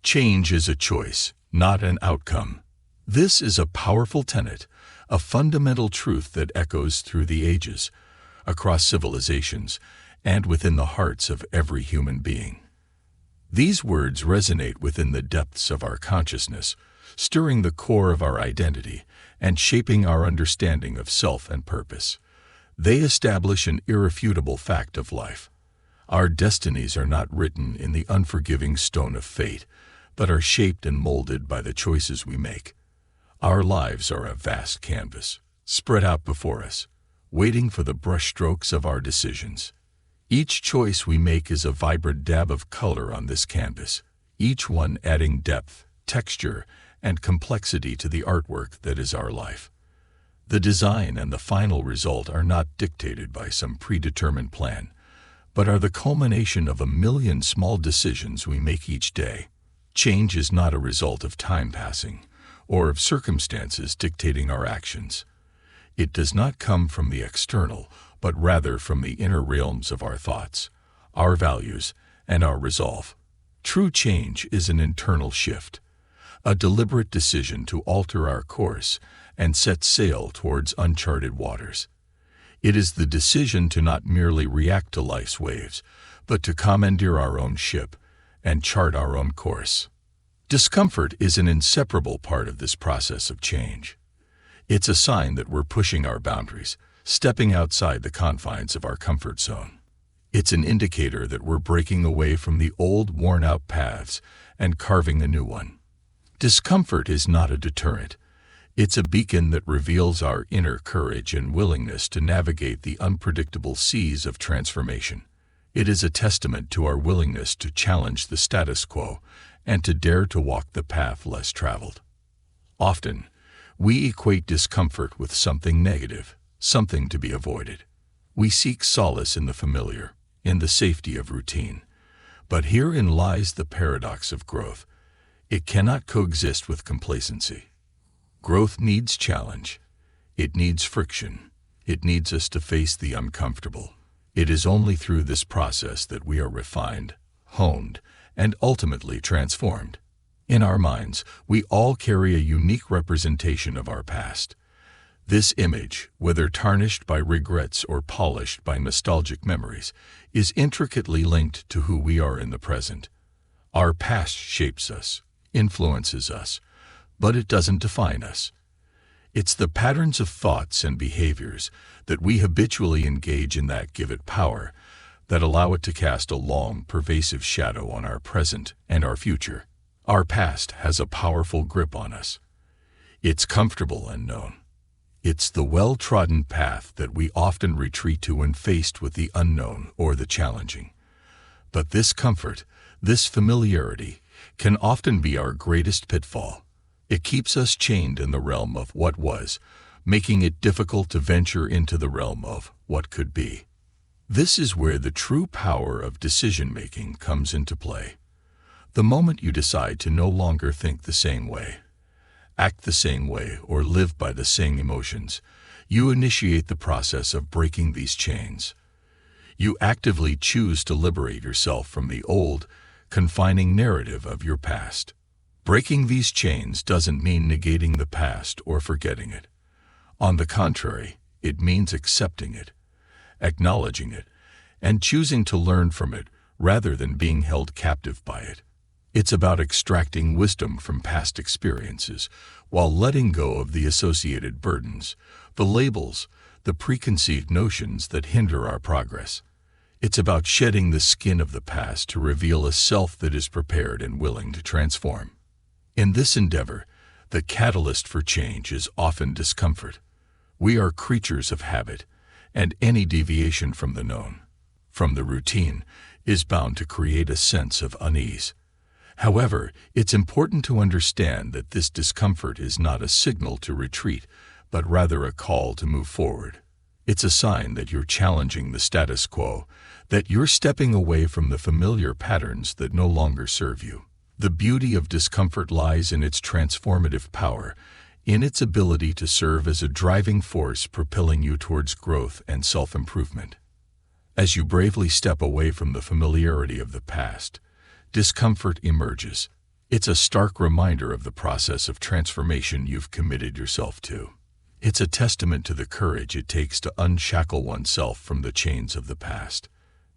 Change is a choice, not an outcome. This is a powerful tenet, a fundamental truth that echoes through the ages, across civilizations, and within the hearts of every human being. These words resonate within the depths of our consciousness, stirring the core of our identity and shaping our understanding of self and purpose. They establish an irrefutable fact of life. Our destinies are not written in the unforgiving stone of fate, but are shaped and molded by the choices we make. Our lives are a vast canvas, spread out before us, waiting for the brushstrokes of our decisions. Each choice we make is a vibrant dab of color on this canvas, each one adding depth, texture, and complexity to the artwork that is our life. The design and the final result are not dictated by some predetermined plan, but are the culmination of a million small decisions we make each day. Change is not a result of time passing, or of circumstances dictating our actions. It does not come from the external, but rather from the inner realms of our thoughts, our values, and our resolve. True change is an internal shift, a deliberate decision to alter our course and set sail towards uncharted waters. It is the decision to not merely react to life's waves, but to commandeer our own ship and chart our own course. Discomfort is an inseparable part of this process of change. It's a sign that we're pushing our boundaries, stepping outside the confines of our comfort zone. It's an indicator that we're breaking away from the old, worn-out paths and carving a new one. Discomfort is not a deterrent. It's a beacon that reveals our inner courage and willingness to navigate the unpredictable seas of transformation. It is a testament to our willingness to challenge the status quo and to dare to walk the path less traveled. Often, we equate discomfort with something negative, something to be avoided. We seek solace in the familiar, in the safety of routine. But herein lies the paradox of growth. It cannot coexist with complacency. Growth needs challenge. It needs friction. It needs us to face the uncomfortable. It is only through this process that we are refined, honed, and ultimately transformed. In our minds, we all carry a unique representation of our past. This image, whether tarnished by regrets or polished by nostalgic memories, is intricately linked to who we are in the present. Our past shapes us, influences us, but it doesn't define us. It's the patterns of thoughts and behaviors that we habitually engage in that give it power, that allow it to cast a long, pervasive shadow on our present and our future. Our past has a powerful grip on us. It's comfortable and known. It's the well-trodden path that we often retreat to when faced with the unknown or the challenging. But this comfort, this familiarity, can often be our greatest pitfall. It keeps us chained in the realm of what was, making it difficult to venture into the realm of what could be. This is where the true power of decision-making comes into play. The moment you decide to no longer think the same way, act the same way, or live by the same emotions, you initiate the process of breaking these chains. You actively choose to liberate yourself from the old, confining narrative of your past. Breaking these chains doesn't mean negating the past or forgetting it. On the contrary, it means accepting it, acknowledging it, and choosing to learn from it rather than being held captive by it. It's about extracting wisdom from past experiences while letting go of the associated burdens, the labels, the preconceived notions that hinder our progress. It's about shedding the skin of the past to reveal a self that is prepared and willing to transform. In this endeavor, the catalyst for change is often discomfort. We are creatures of habit, and any deviation from the known, from the routine, is bound to create a sense of unease. However, it's important to understand that this discomfort is not a signal to retreat, but rather a call to move forward. It's a sign that you're challenging the status quo, that you're stepping away from the familiar patterns that no longer serve you. The beauty of discomfort lies in its transformative power, in its ability to serve as a driving force propelling you towards growth and self-improvement. As you bravely step away from the familiarity of the past, discomfort emerges. It's a stark reminder of the process of transformation you've committed yourself to. It's a testament to the courage it takes to unshackle oneself from the chains of the past.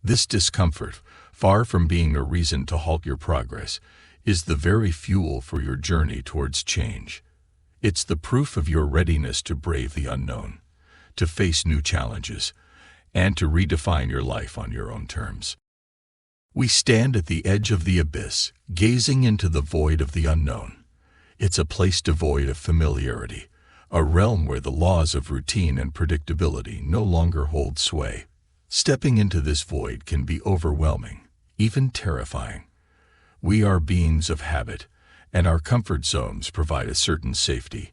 This discomfort, far from being a reason to halt your progress, is the very fuel for your journey towards change. It's the proof of your readiness to brave the unknown, to face new challenges, and to redefine your life on your own terms. We stand at the edge of the abyss, gazing into the void of the unknown. It's a place devoid of familiarity, a realm where the laws of routine and predictability no longer hold sway. Stepping into this void can be overwhelming, even terrifying. We are beings of habit, and our comfort zones provide a certain safety,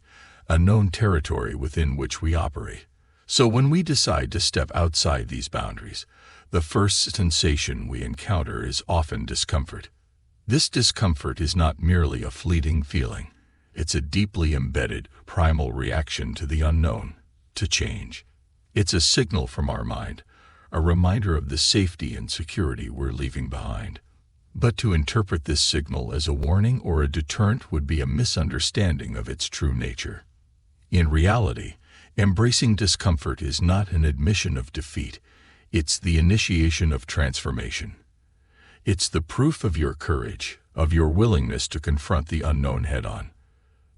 a known territory within which we operate. So when we decide to step outside these boundaries, the first sensation we encounter is often discomfort. This discomfort is not merely a fleeting feeling. It's a deeply embedded, primal reaction to the unknown, to change. It's a signal from our mind, a reminder of the safety and security we're leaving behind. But to interpret this signal as a warning or a deterrent would be a misunderstanding of its true nature. In reality, embracing discomfort is not an admission of defeat. It's the initiation of transformation. It's the proof of your courage, of your willingness to confront the unknown head-on.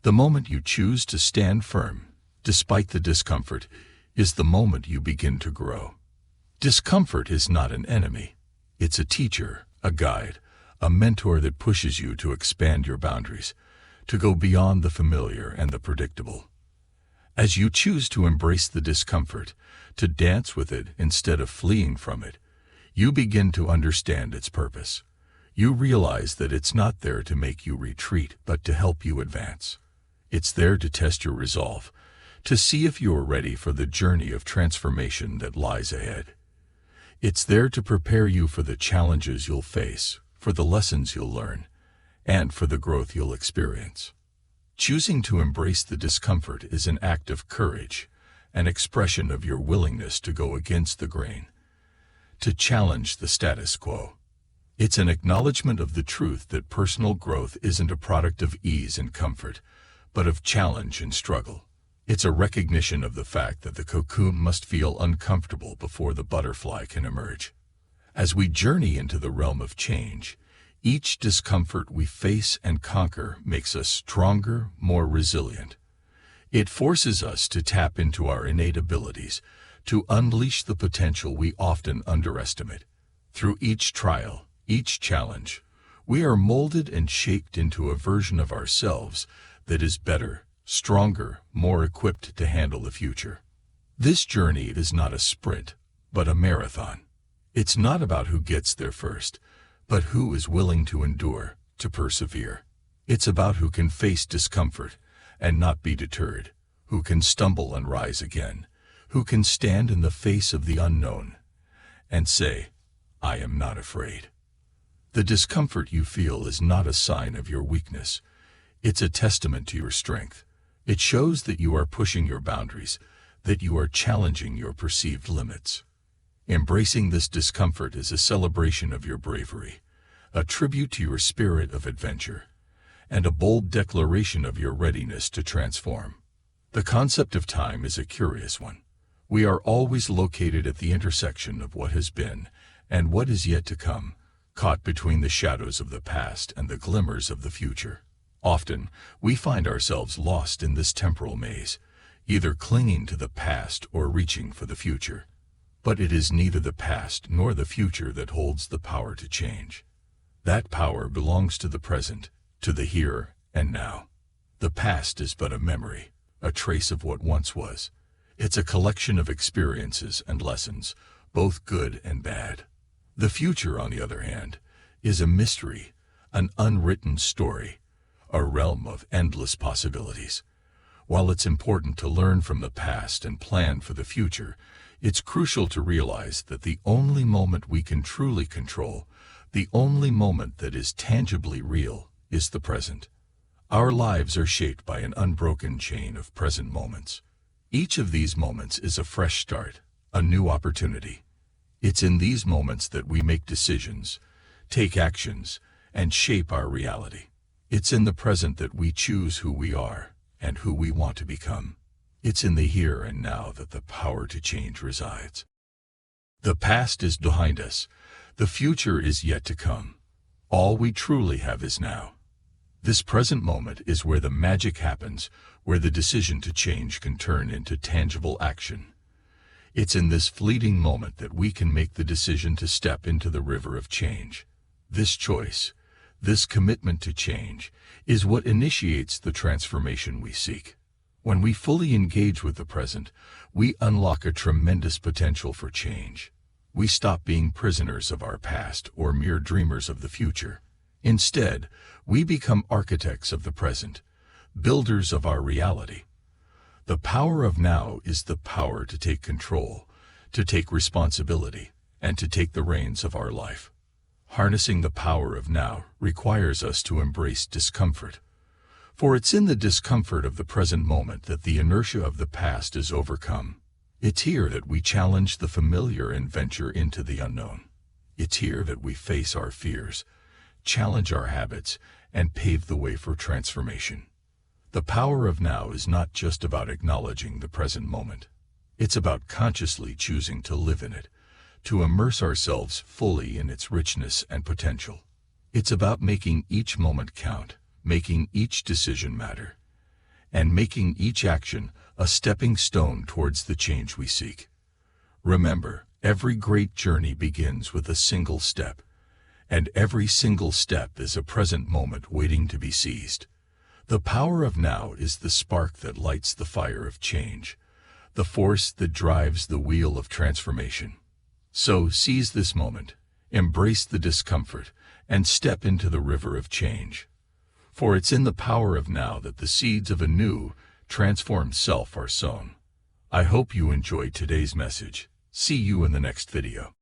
The moment you choose to stand firm, despite the discomfort, is the moment you begin to grow. Discomfort is not an enemy. It's a teacher, a guide, a mentor that pushes you to expand your boundaries, to go beyond the familiar and the predictable. As you choose to embrace the discomfort, to dance with it instead of fleeing from it, you begin to understand its purpose. You realize that it's not there to make you retreat, but to help you advance. It's there to test your resolve, to see if you are ready for the journey of transformation that lies ahead. It's there to prepare you for the challenges you'll face, for the lessons you'll learn, and for the growth you'll experience. Choosing to embrace the discomfort is an act of courage, an expression of your willingness to go against the grain, to challenge the status quo. It's an acknowledgement of the truth that personal growth isn't a product of ease and comfort, but of challenge and struggle. It's a recognition of the fact that the cocoon must feel uncomfortable before the butterfly can emerge. As we journey into the realm of change, each discomfort we face and conquer makes us stronger, more resilient. It forces us to tap into our innate abilities, to unleash the potential we often underestimate. Through each trial, each challenge, we are molded and shaped into a version of ourselves that is better, stronger, more equipped to handle the future. This journey is not a sprint, but a marathon. It's not about who gets there first, but who is willing to endure, to persevere. It's about who can face discomfort and not be deterred, who can stumble and rise again, who can stand in the face of the unknown and say, "I am not afraid." The discomfort you feel is not a sign of your weakness. It's a testament to your strength. It shows that you are pushing your boundaries, that you are challenging your perceived limits. Embracing this discomfort is a celebration of your bravery, a tribute to your spirit of adventure, and a bold declaration of your readiness to transform. The concept of time is a curious one. We are always located at the intersection of what has been and what is yet to come, caught between the shadows of the past and the glimmers of the future. Often, we find ourselves lost in this temporal maze, either clinging to the past or reaching for the future. But it is neither the past nor the future that holds the power to change. That power belongs to the present, to the here and now. The past is but a memory, a trace of what once was. It's a collection of experiences and lessons, both good and bad. The future, on the other hand, is a mystery, an unwritten story, a realm of endless possibilities. While it's important to learn from the past and plan for the future, it's crucial to realize that the only moment we can truly control, the only moment that is tangibly real, is the present. Our lives are shaped by an unbroken chain of present moments. Each of these moments is a fresh start, a new opportunity. It's in these moments that we make decisions, take actions, and shape our reality. It's in the present that we choose who we are and who we want to become. It's in the here and now that the power to change resides. The past is behind us. The future is yet to come. All we truly have is now. This present moment is where the magic happens, where the decision to change can turn into tangible action. It's in this fleeting moment that we can make the decision to step into the river of change. This choice, this commitment to change, is what initiates the transformation we seek. When we fully engage with the present, we unlock a tremendous potential for change. We stop being prisoners of our past or mere dreamers of the future. Instead, we become architects of the present, builders of our reality. The power of now is the power to take control, to take responsibility, and to take the reins of our life. Harnessing the power of now requires us to embrace discomfort. For it's in the discomfort of the present moment that the inertia of the past is overcome. It's here that we challenge the familiar and venture into the unknown. It's here that we face our fears, challenge our habits, and pave the way for transformation. The power of now is not just about acknowledging the present moment. It's about consciously choosing to live in it, to immerse ourselves fully in its richness and potential. It's about making each moment count, making each decision matter, and making each action a stepping stone towards the change we seek. Remember, every great journey begins with a single step, and every single step is a present moment waiting to be seized. The power of now is the spark that lights the fire of change, the force that drives the wheel of transformation. So seize this moment, embrace the discomfort, and step into the river of change. For it's in the power of now that the seeds of a new, transformed self are sown. I hope you enjoyed today's message. See you in the next video.